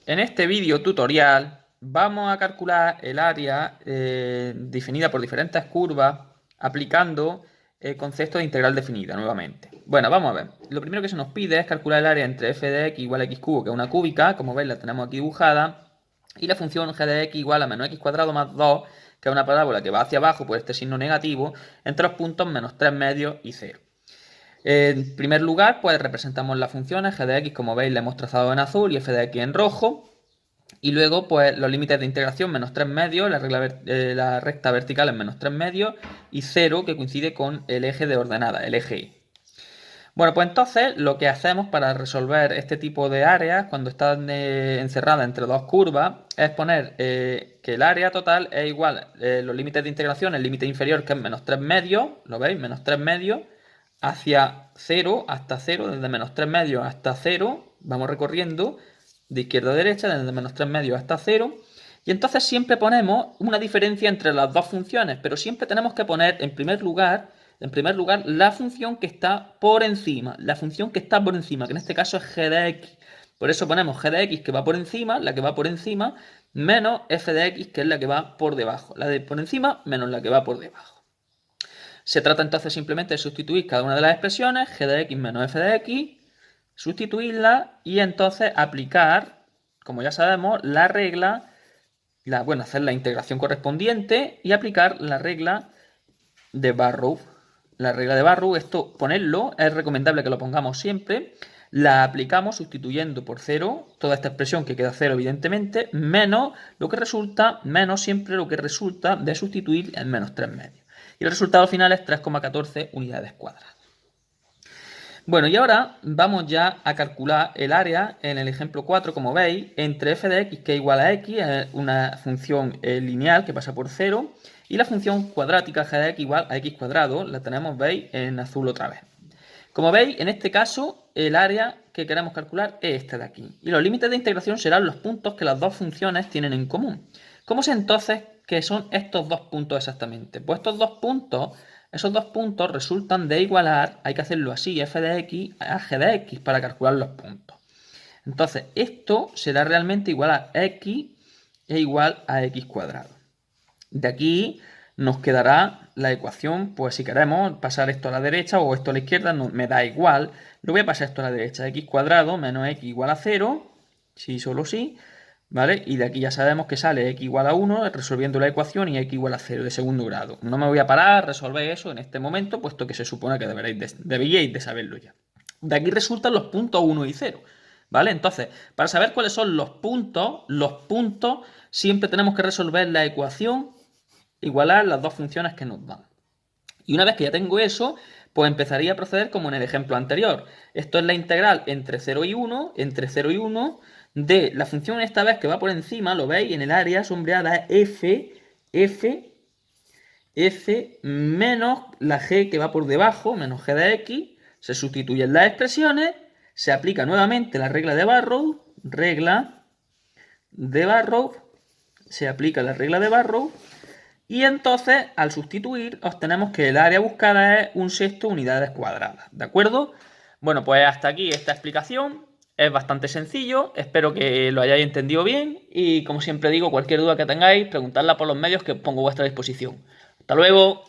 En este vídeo tutorial vamos a calcular el área definida por diferentes curvas aplicando el concepto de integral definida nuevamente. Bueno, vamos a ver. Lo primero que se nos pide es calcular el área entre f de x igual a x cubo, que es una cúbica, como veis la tenemos aquí dibujada, y la función g de x igual a menos x cuadrado más 2, que es una parábola que va hacia abajo por este signo negativo, entre los puntos menos 3 medios y 0. En primer lugar, pues representamos las funciones g de x, como veis, la hemos trazado en azul y f de x en rojo. Y luego, pues los límites de integración, menos 3 medios, la recta vertical en menos 3 medios y 0, que coincide con el eje de ordenada, el eje Y. Bueno, pues entonces lo que hacemos para resolver este tipo de áreas, cuando están encerradas entre dos curvas, es poner que el área total es igual, los límites de integración, el límite inferior que es menos 3 medios, ¿lo veis? Menos 3 medios, hacia 0 hasta 0, desde menos 3 medios hasta 0, vamos recorriendo de izquierda a derecha, desde menos 3 medios hasta 0, y entonces siempre ponemos una diferencia entre las dos funciones, pero siempre tenemos que poner en primer lugar, la función que está por encima, que en este caso es g de x. Por eso ponemos g de x que va por encima, la que va por encima, menos f de x que es la que va por debajo. La de por encima menos la que va por debajo. Se trata entonces simplemente de sustituir cada una de las expresiones, g de x menos f de x, sustituirla y entonces aplicar, como ya sabemos, la regla, hacer la integración correspondiente y aplicar la regla de Barrow. La regla de Barrow, esto ponerlo, es recomendable que lo pongamos siempre. La aplicamos sustituyendo por 0 toda esta expresión que queda 0 evidentemente, menos siempre lo que resulta de sustituir en menos 3 medios. Y el resultado final es 3,14 unidades cuadradas. Bueno, y ahora vamos ya a calcular el área en el ejemplo 4, como veis, entre f de x, que es igual a x, es una función lineal que pasa por 0, y la función cuadrática g de x igual a x cuadrado, la tenemos, veis, en azul otra vez. Como veis, en este caso, el área que queremos calcular es este de aquí. Y los límites de integración serán los puntos que las dos funciones tienen en común. ¿Cómo sé entonces qué son estos dos puntos exactamente? Pues esos dos puntos resultan de igualar, hay que hacerlo así, f de x a g de x para calcular los puntos. Entonces, esto será realmente igual a x e igual a x cuadrado. De aquí nos quedará la ecuación, pues si queremos pasar esto a la derecha o esto a la izquierda, no, me da igual. Lo voy a pasar esto a la derecha, x cuadrado menos x igual a 0, sí, solo sí, ¿vale? Y de aquí ya sabemos que sale x igual a 1 resolviendo la ecuación y x igual a 0 de segundo grado. No me voy a parar a resolver eso en este momento, puesto que se supone que deberíais de saberlo ya. De aquí resultan los puntos 1 y 0, ¿vale? Entonces, para saber cuáles son los puntos siempre tenemos que resolver la ecuación, igualar las dos funciones que nos dan. Y una vez que ya tengo eso, pues empezaría a proceder como en el ejemplo anterior. Esto es la integral entre 0 y 1, de la función esta vez que va por encima, lo veis, en el área sombreada f menos la g que va por debajo, menos g de x, se sustituyen las expresiones, se aplica nuevamente la regla de Barrow, se aplica la regla de Barrow, y entonces, al sustituir, obtenemos que el área buscada es 1/6 unidades cuadradas, ¿de acuerdo? Bueno, pues hasta aquí esta explicación. Es bastante sencillo, espero que lo hayáis entendido bien y como siempre digo, cualquier duda que tengáis, preguntadla por los medios que pongo a vuestra disposición. ¡Hasta luego!